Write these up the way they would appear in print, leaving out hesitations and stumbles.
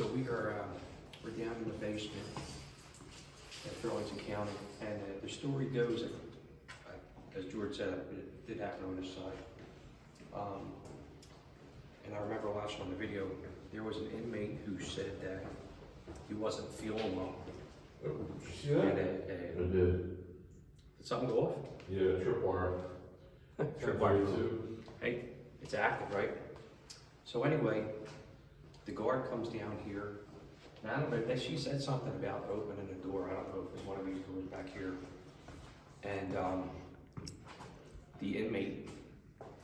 So we're down in the basement at Burlington County, and the story goes, as George said, it did happen on this side. And I remember watching on the video, there was an inmate who said that he wasn't feeling well. Did you see that? I did. Did something go off? Yeah, tripwire. Tripwire too. Hey, it's active, right? So anyway, the guard comes down here. And I don't know, she said something about opening the door. I don't know if it's one of these doors back here. And the inmate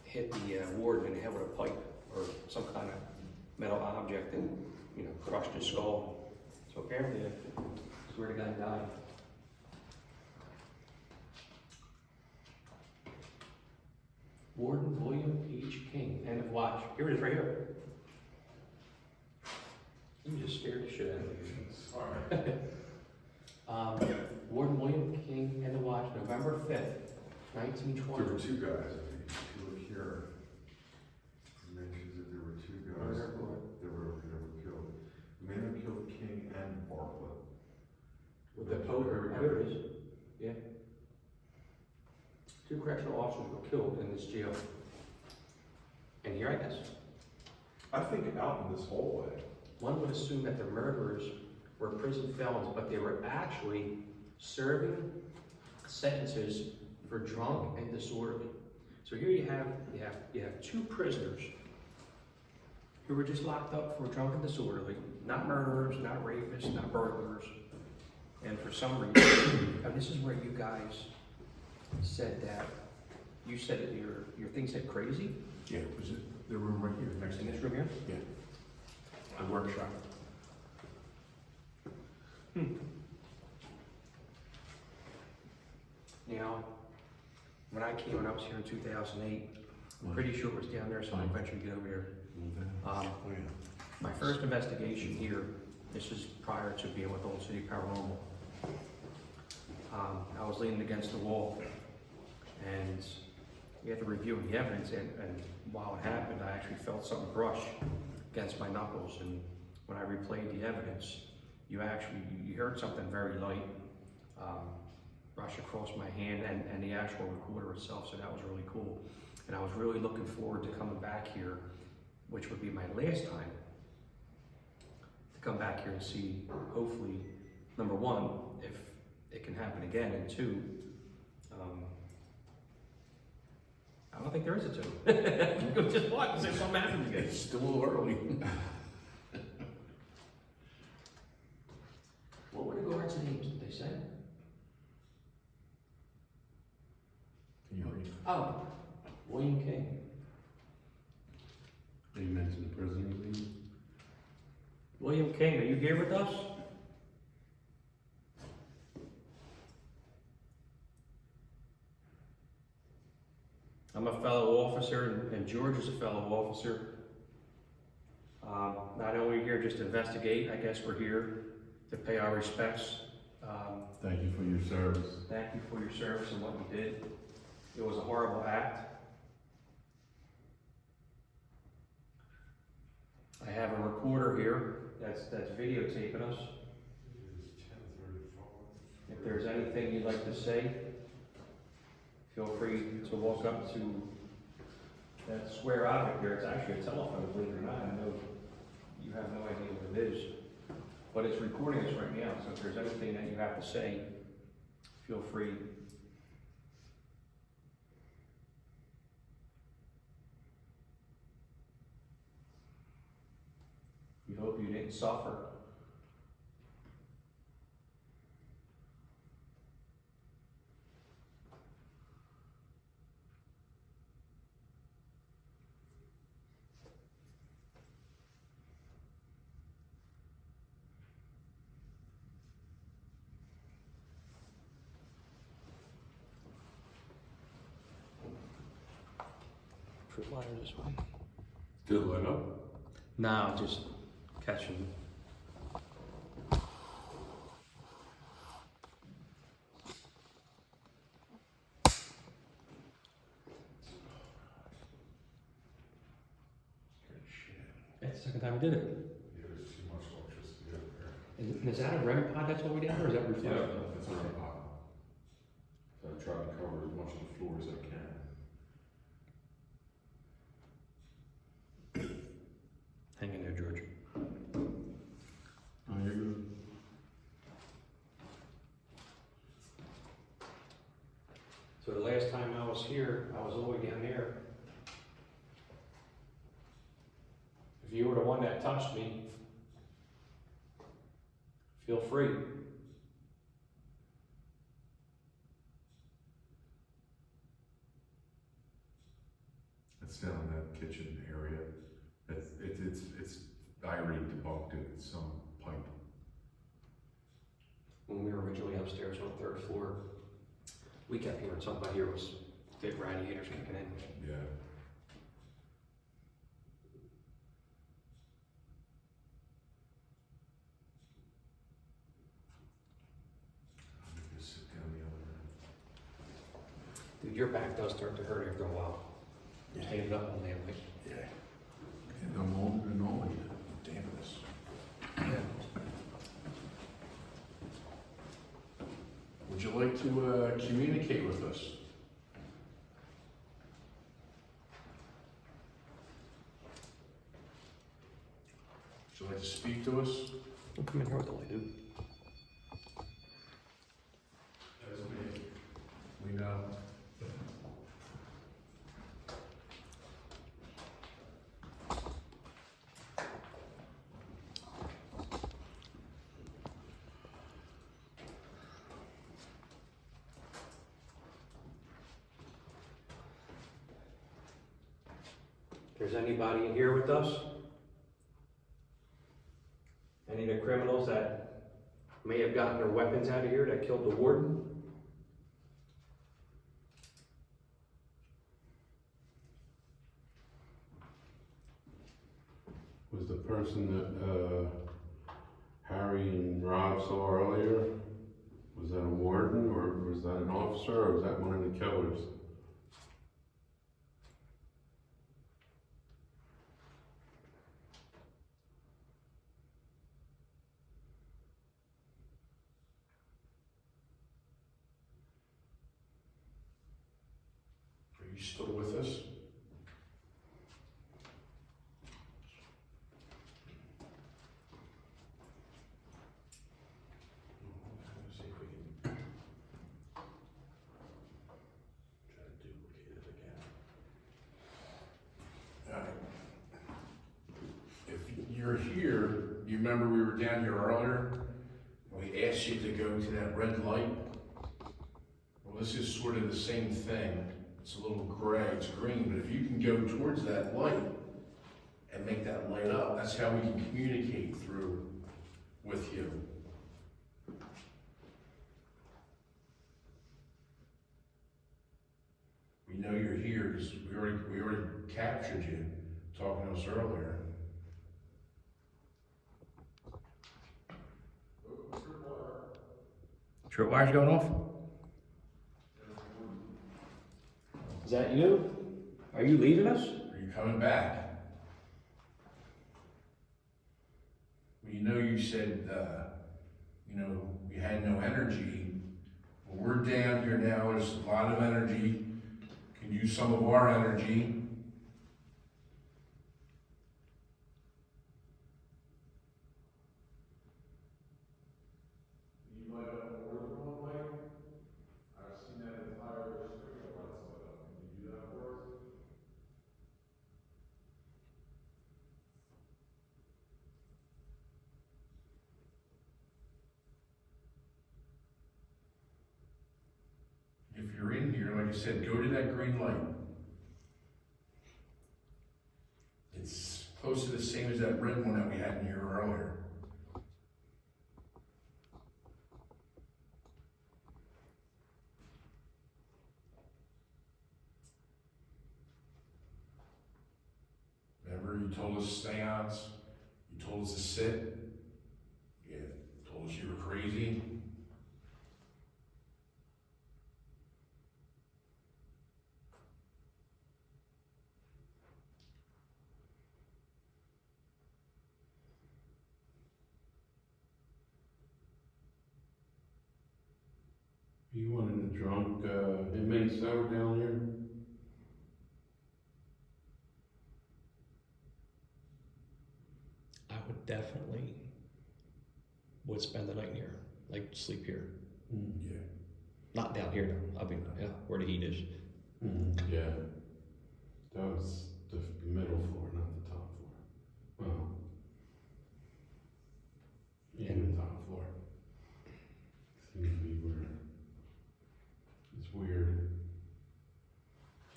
hit the warden in the head with a pipe or some kind of metal object and, crushed his skull. So apparently, that's where the guy died. Warden William H. King, end of watch. Here it is, right here. You just scared the shit out of me. Warden William King, end of watch, November 5th, 1920. There were two guys, I think, if you look here. It mentions that there were two guys that were killed. The man who killed King and Bartlett. With the poker, here it is. Yeah. 2 correctional officers were killed in this jail. And here, I guess, I think out in this hallway. one would assume that the murderers were prison felons, but they were actually serving sentences for drunk and disorderly. So here you have 2 prisoners who were just locked up for drunk and disorderly, not murderers, not rapists, not burglars. And for some reason, and this is where you guys said that, you said that your thing said crazy? Yeah, was it the room right here, next to In this this room here? Yeah. The workshop. Now, when I came, when I was here in 2008, I'm pretty sure it was down there, so I'll eventually get over there. Oh, yeah. My first investigation here, this is prior to being with Olde City Paranormal. I was leaning against the wall, and we had to review the evidence, and while it happened, I actually felt something brush against my knuckles, and when I replayed the evidence, you heard something very light brush across my hand and the actual recorder itself, so that was really cool. And I was really looking forward to coming back here, which would be my last time, to come back here and see, hopefully, number 1, if it can happen again, and 2, I don't think there is a 2. Go just watch and see if something happens again. It's still a little early. What were the guards' names that they said? Can you read? Oh, William King. You mentioned the prisoner's name? William King, are you here with us? I'm a fellow officer, and George is a fellow officer. Not only here just to investigate, I guess we're here to pay our respects. Thank you for your service. Thank you for your service and what you did. It was a horrible act. I have a recorder here that's videotaping us. If there's anything you'd like to say, feel free to walk up to that square object there. It's actually a telephone, believe it or not. I know you have no idea what it is, but it's recording us right now, so if there's anything that you have to say, feel free. We hope you didn't suffer. Trip wire this one. Did it light up? No, just catching. That's the second time I did it. There's too much electricity. Is that a REM pod that's all the way down, or is that reflective? Yeah, that's our pot. So I try to cover as much of the floor as I can. Hang in there, George. Oh, you're good. So the last time I was here, I was all the way down there. If you were the one that touched me, feel free. It's down in that kitchen area. It's I already debunked it. It's some pipe. When we were originally upstairs on the 3rd floor, we kept hearing something here was big radiators kicking in. Yeah. I'm gonna just sit down the other end. Dude, your back does start to hurt after a while. Standing up all day, like. Yeah. And I'm older than all of you. Damn this. Would you like to communicate with us? Would you like to speak to us? Don't come in here with the light, dude. We know. If there's anybody in here with us, any of the criminals that may have gotten their weapons out of here that killed the warden, Was the person that Harry and Rob saw earlier, was that a warden, or was that an officer, or was that one of the killers? Are you still with us? Let's see if we can try to duplicate it again. Alright. If you're here, you remember we were down here earlier? We asked you to go to that red light. Well, this is sort of the same thing. It's a little gray, it's green, but if you can go towards that light and make that light up, that's how we can communicate through with you. We know you're here because we already captured you talking to us earlier. trip wire's going off? Is that you? Are you leaving us? Are you coming back? Well, you know you said, we had no energy. Well, we're down here now, there's a lot of energy. Can use some of our energy. You light up more than one light? I've seen that entire string of lights lit up. Can you do that for us? If you're in here, like I said, go to that green light. It's close to the same as that red one that we had in here earlier. Remember, you told us seance, you told us to sit, you told us you were crazy. You wanted a drunk, inmates that were down here? I would definitely would spend the night here, like sleep here. Yeah. Not down here though. I mean, yeah, where the heat is. Yeah. That was the middle floor, not the top floor. Well. Yeah, the top floor. Seems to be where it's weird.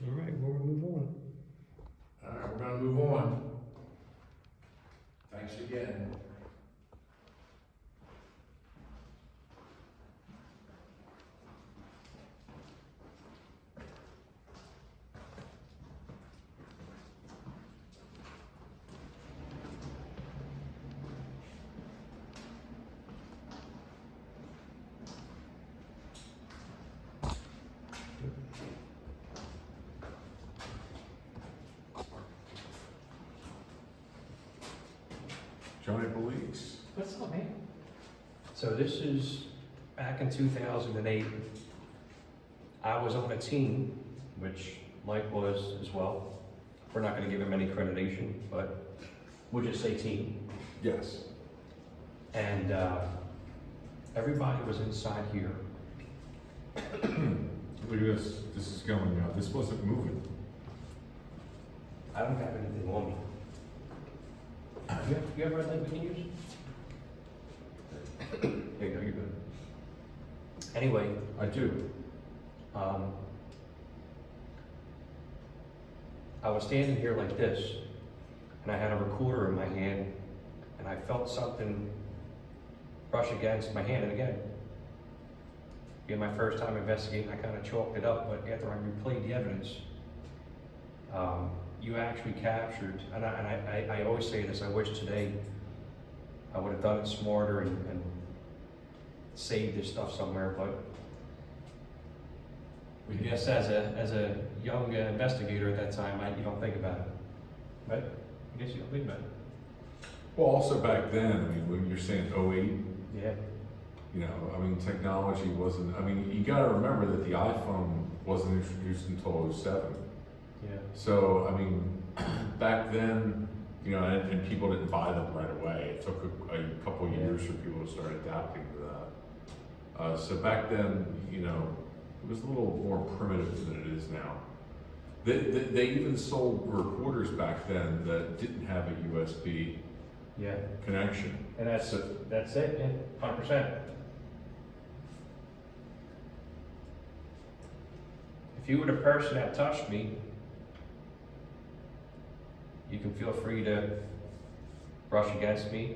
All right, well, we'll move on. All right, we're gonna move on. Thanks again. Johnny Police. What's up, man? So this is back in 2008. I was on a team, which Mike was as well. We're not gonna give him any accreditation, but we'll just say team. Yes. And everybody was inside here. Look at this. This is going out. This wasn't moving. I don't have anything on me. You have red light we can use? There you go, you're good. Anyway, I do. I was standing here like this, and I had a recorder in my hand, and I felt something brush against my hand, and again, being my first time investigating, I kind of chalked it up, but after I replayed the evidence, you actually captured, and I always say this, I wish today I would have done it smarter and saved this stuff somewhere, but I guess as a young investigator at that time, you don't think about it, right? I guess you don't think about it. Well, also back then, I mean, when you're saying '08, Yeah. you know, I mean, technology wasn't, I mean, you gotta remember that the iPhone wasn't introduced until '07. Yeah. So, I mean, back then, you know, and people didn't buy them right away. It took a couple of years for people to start adapting to that. So back then, you know, it was a little more primitive than it is now. They even sold recorders back then that didn't have a USB Yeah. connection. And that's it, yeah, 100%. If you were the person that touched me, you can feel free to brush against me.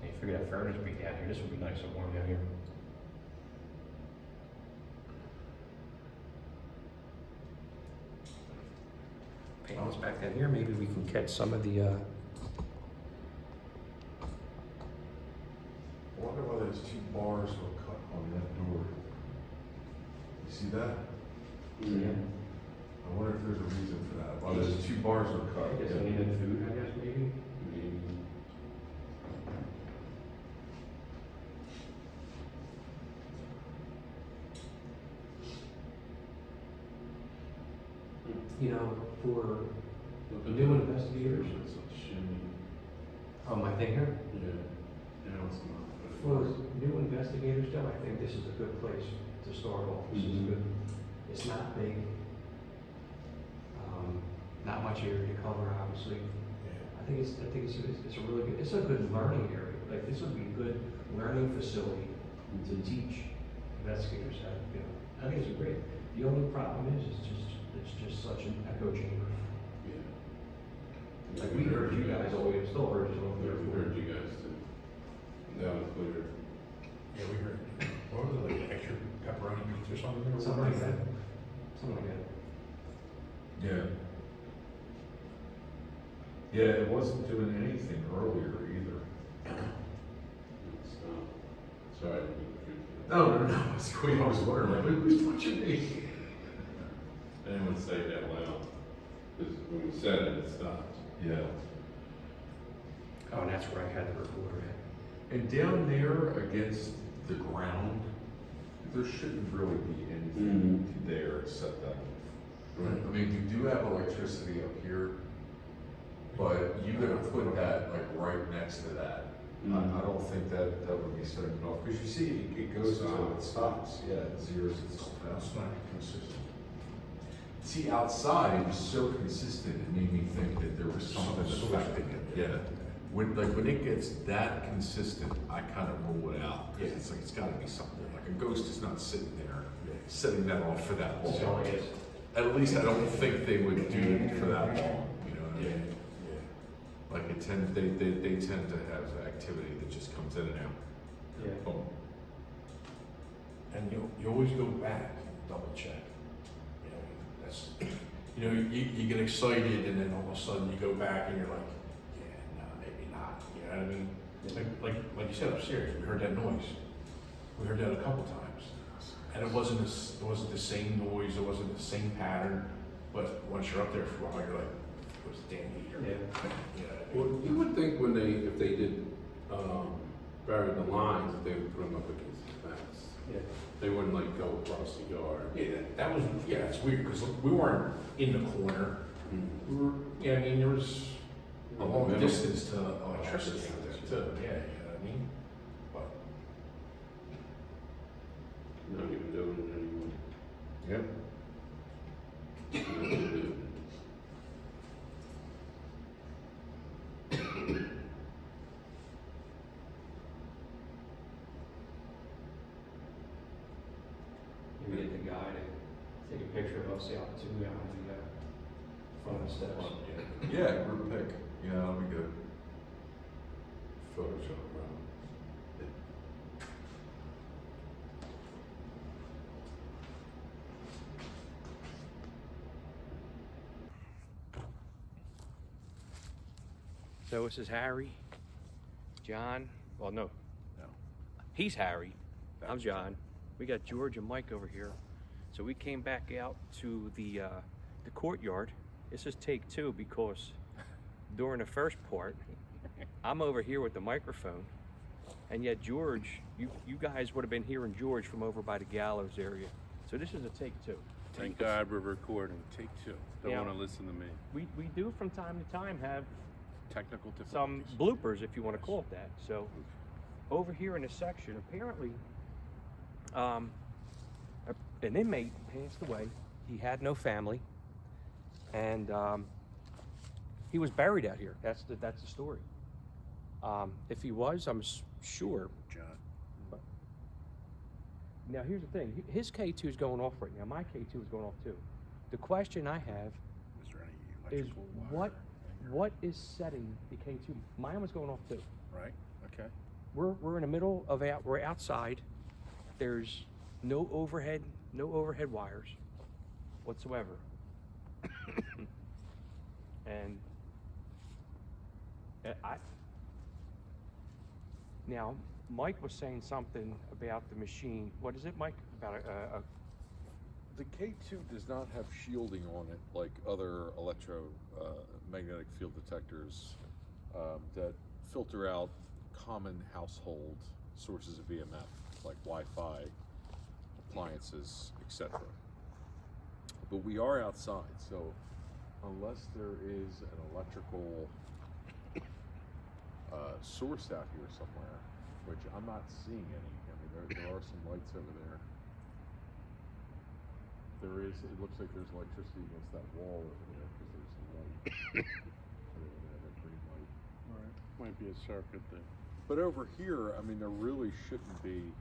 Hey, figure that furnace be down here. This would be nice and warm down here. Panels back down here. Maybe we can catch some of the. I wonder why those two bars were cut on that door. You see that? Yeah. I wonder if there's a reason for that. Why those two bars were cut. I guess I needed food. I guess maybe. You know, for new investigators. Oh, my thing here? Yeah. Now it's not. For new investigators, though, I think this is a good place to start off. This is good. It's not big. Not much area to cover, obviously. I think it's a really good, it's a good learning area. Like, this would be a good learning facility to teach investigators how to, you know. I think it's a great. The only problem is, it's just such an echo chamber. Yeah. Like, we heard you guys, or we still heard you over Yeah, there. we heard you guys too. That was clear. Yeah, we heard. What was it, like an extra pepperoni pizza or something? Something like that. Something like that. Yeah. Yeah, it wasn't doing anything earlier either. Sorry. No. It's cool. I was wondering, like, who's watching me? I didn't want to say it that loud, because when we said it, it stopped. Yeah. Oh, and that's where I had the recorder at. And down there against the ground, there shouldn't really be anything there except that. Right. I mean, we do have electricity up here, but you're gonna put that like right next to that. I don't think that would be setting it off, because you see, it goes until it stops, yeah, it zeroes itself out. That's not consistent. See, outside, it was so consistent, it made me think that there was something affecting it, yeah. When it gets that consistent, I kind of rule it out, because it's like, it's gotta be something, like a ghost is not sitting there, setting that off for that That's long. all it is. At least I don't think they would do it for that long, you know what I mean? Like they tend to have activity that just comes in and out. Yeah. Boom. And you always go back, double check. You know, that's, you know, you get excited and then all of a sudden you go back and you're like, yeah, no, maybe not. You know what I mean? Like you said upstairs, we heard that noise. We heard that a couple times. And it wasn't the same noise, it wasn't the same pattern, but once you're up there for a while, you're like, it was a damn heater. Yeah. You know what I mean? Well, you would think if they did bury the lines, that they would put them up against the fence. Yeah. They wouldn't like go across the yard. Yeah, that was, it's weird, because we weren't in the corner. We were, I mean, there was a In the long middle. distance to electricity out there too, yeah, you know what I mean? But, Not even doing it anymore. Yep. You know, they do. Maybe get the guy to take a picture of us out too on the front of the steps. Yeah, group pic, yeah, that'll be good. Photoshop, right? So this is Harry, John, well no, he's Harry, I'm John. We got George and Mike over here. So we came back out to the courtyard. This is take two because during the first part, I'm over here with the microphone, and yet George, you guys would have been hearing George from over by the gallows area. So this is a take two. Thank God we're recording. Take two. Don't Yeah. want to listen to me. We do from time to time have Technical some difficulties. bloopers, if you want to call it that. So over here in this section, apparently an inmate passed away. He had no family, and he was buried out here. That's the story. If he was, I'm sure. John. But now here's the thing. His K2 is going off right now. My K2 is going off too. The question I have Was there any is electrical what is setting the K2? Mine was going off too. Right, okay. We're in the middle of we're outside. There's no overhead wires whatsoever. And now Mike was saying something about the machine. What is it, Mike? About The K2 does not have shielding on it like other electromagnetic field detectors that filter out common household sources of EMF, like Wi-Fi, appliances, etc. But we are outside, so unless there is an electrical source out here somewhere, which I'm not seeing any. I mean, there are some lights over there. There is, it looks like there's electricity against that wall over there because there's some light. Over there, that green light. Right. Might be a circuit there. But over here, I mean, there really shouldn't be,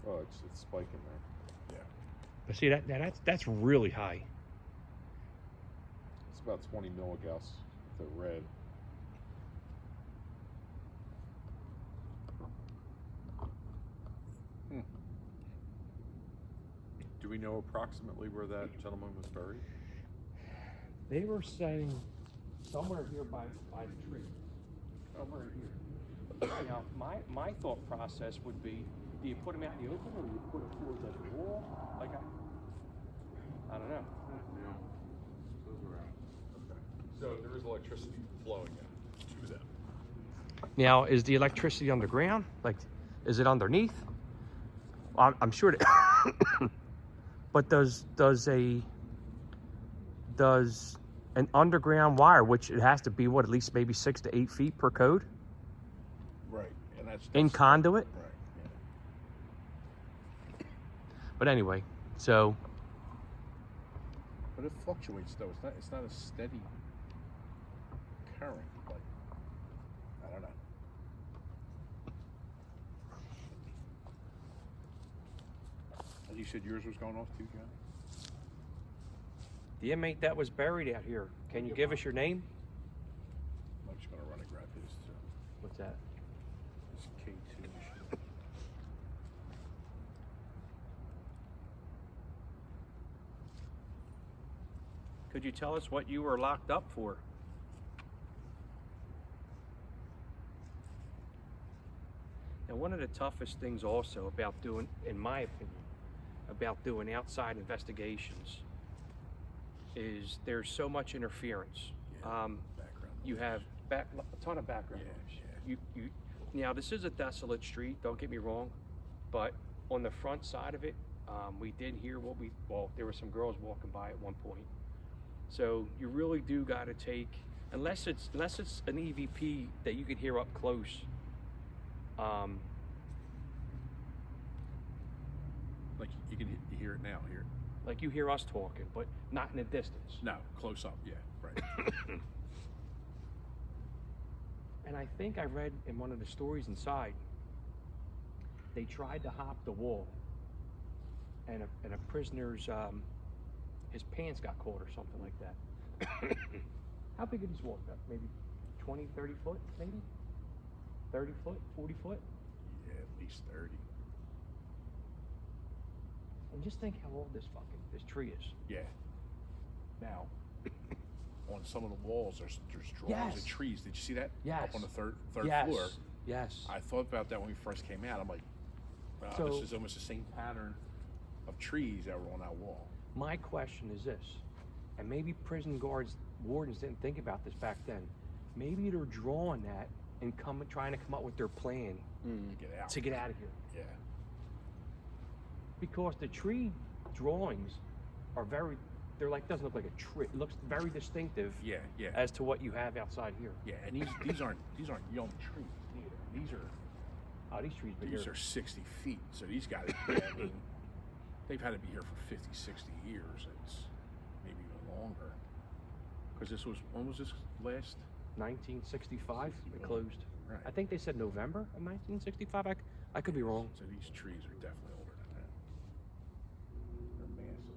it's spiking there. but see that's really high. It's about 20 milligauss, the red. Do we know approximately where that gentleman was buried? They were saying somewhere here by the tree. Somewhere here. Now, my thought process would be, do you put them out in the open or do you put it towards like a wall? Like I don't know. So there is electricity flowing to them. Now, is the electricity underground? Like, is it underneath? I'm sure that. But does an underground wire, which it has to be what, at least maybe 6 to 8 feet per code, Right, and that's in conduit? right. Yeah. But anyway, so But it fluctuates though. It's not a steady current. Like, I don't know. And you said yours was going off too, John? the inmate that was buried out here, can you give us your name? I'm just gonna run and grab his What's that? his K2 machine. Could you tell us what you were locked up for? Now, one of the toughest things also about doing, in my opinion, about doing outside investigations is there's so much interference. Background. You have a ton of background noise. Now, this is a desolate street, don't get me wrong, but on the front side of it, we did hear there were some girls walking by at one point. So you really do got to take, unless it's an EVP that you can hear up close. Like you can hear it now. Here. Like you hear us talking, but not in the distance. No, close up. Yeah, right. And I think I read in one of the stories inside, they tried to hop the wall, and a prisoner's his pants got caught or something like that. How big are these walls? About maybe 20, 30 foot, maybe? 30 foot, 40 foot? Yeah, at least 30. And just think how old this tree is. Yeah. Now, on some of the walls, there's drawings Yes. of trees. Did you see that? Yes. Up on the third Yes. floor. Yes. I thought about that when we first came out. I'm like, wow, So- this is almost the same pattern of trees that were on that wall. My question is this, and maybe prison wardens didn't think about this back then. Maybe they're drawing that and trying to come up with their plan Get out. to get out of here. Yeah. Because the tree drawings are doesn't look like a tree. It looks very distinctive Yeah, yeah. as to what you have outside here. Yeah, and these aren't young trees either. These trees been These here. are 60 feet. So these guys, I mean, they've had to be here for 50, 60 years. It's maybe even longer. Because when was this last? 1965, it 61. closed. Right. I think they said November of 1965. I could be wrong. So these trees are definitely older than that. They're massive.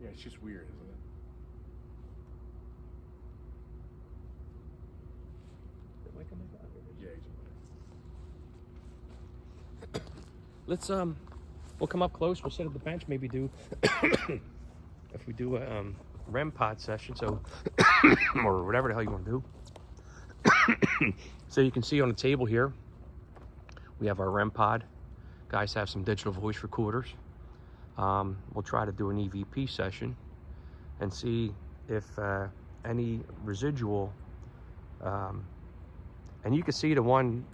Yeah, it's just weird, isn't it? Yeah, he's Let's we'll come up close. We'll sit at the bench. Maybe do if we do a REM pod session. So or whatever the hell you want to do. So you can see on the table here, we have our REM pod. Guys have some digital voice recorders. We'll try to do an EVP session and see if any residual. And you can see the one.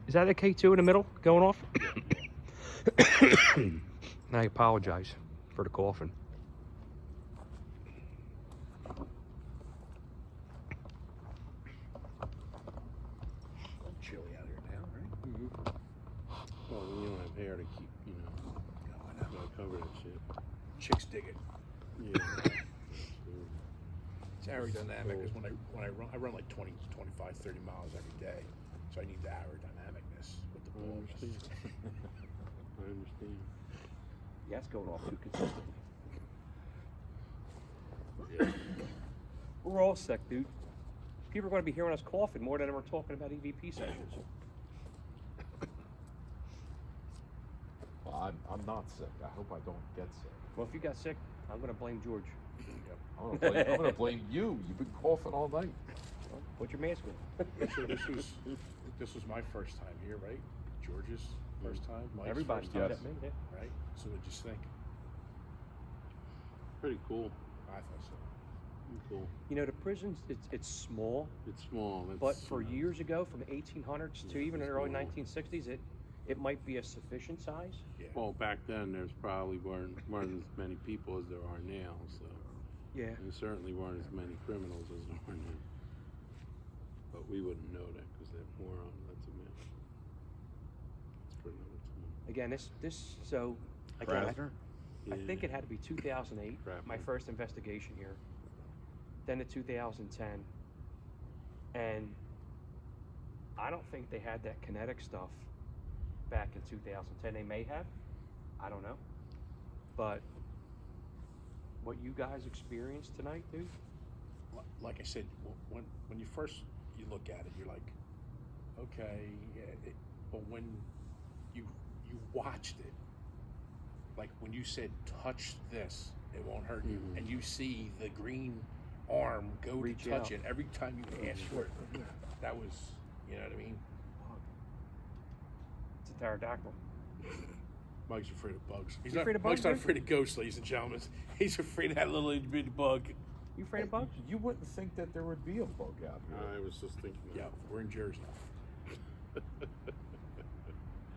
Is that a K2 in the middle going off? I apologize for the coughing. chilly out here now, right? Well, you don't have hair to keep, cover that shit. Chicks dig it. Yeah. It's aerodynamic because when I run like 20, 25, 30 miles every day, so I need the aerodynamicness with the I balls. understand. I understand. Yeah, it's going off too consistently. We're all sick, dude. People are going to be hearing us coughing more than we're talking about EVP sessions. Well, I'm not sick. I hope I don't get sick. Well, if you got sick, I'm going to blame George. I'm gonna blame you. You've been coughing all night. Put your mask on. So this was my first time here, right? George's first time, Mike's Everybody's first time, except me, yeah. right? So what'd you think? Pretty cool. I thought so. Cool. You know, the prisons, it's small, It's small. It's, but for you know, years ago, from the 1800s to even the early small. 1960s, it might be a sufficient size. Yeah. Well, back then there's probably weren't as many people as there are now. So, Yeah. and certainly weren't as many criminals as there are now. But we wouldn't know that because they're more on. That's a myth. That's for another time. Again, so again, I Yeah. think it had to be 2008, Crap. my first investigation here. Then to 2010, and I don't think they had that kinetic stuff back in 2010. They may have, I don't know. But what you guys experienced tonight, dude? Like I said, when you first look at it, you're like, okay, yeah, but when you watched it, like when you said touch this, it won't hurt you, and you see the green arm go Reach to touch out. it every time you ask for it, that was, you know what I mean? It's a pterodactyl. Mike's afraid of bugs. You afraid of bugs, Mike's not dude? afraid of ghosts, ladies and gentlemen. He's afraid of that little itty bitty bug. You afraid of bugs? You wouldn't think that there would be a bug out here. I was just thinking. Yeah, we're in Jersey.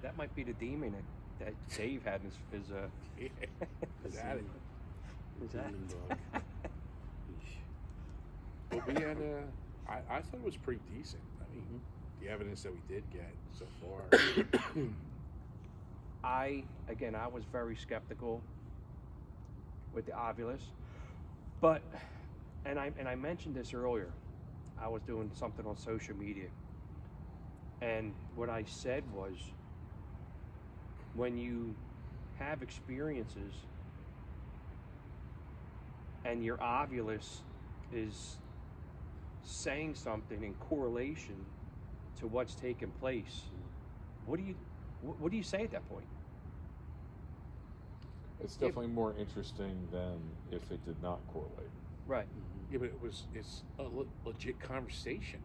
That might be the demon that Dave had in his Yeah, exactly. Is that? Demon bug. But we had I thought it was pretty decent. I mean, the evidence that we did get so far. I was very skeptical with the Ovilus, but and I mentioned this earlier. I was doing something on social media, and what I said was, when you have experiences and your Ovilus is saying something in correlation to what's taking place, what do you say at that point? It's definitely more interesting than if it did not correlate. Right. Yeah, but it's a legit conversation.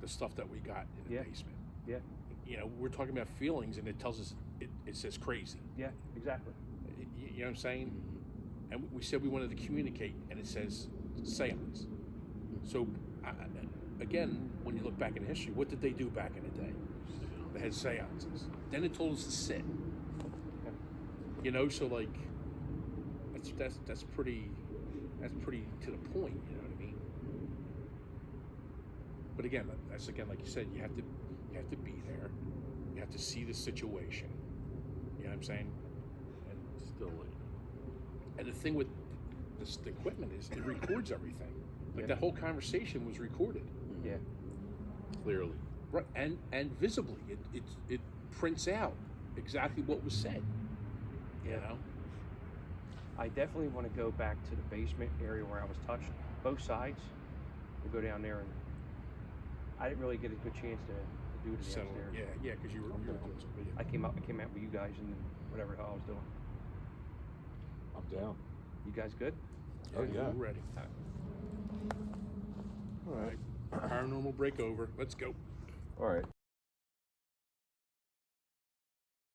The stuff that we got in the Yeah. basement. Yeah. You know, we're talking about feelings, and it tells us it says crazy. Yeah. Exactly. You know what I'm saying? And we said we wanted to communicate, and it says seance. So, again, when you look back in history, what did they do back in the day? They had seances. Then it told us to sit. You know, so like, that's pretty to the point. You know what I mean? But again, that's like you said, you have to be there. You have to see the situation. You know what I'm saying? And Still late. And the thing with the equipment is it records everything. Like Yeah. that whole conversation was recorded, Yeah. Clearly. right? And visibly, it prints out exactly what was said. You know? I definitely want to go back to the basement area where I was touched, both sides. We'll go down there, and I didn't really get a good chance to do the So downstairs. yeah, because you were doing some video. I came out with you guys and whatever the hell I was doing. I'm down. You guys good? Oh, yeah. We're ready. All right. Paranormal breakover. Let's go. All right.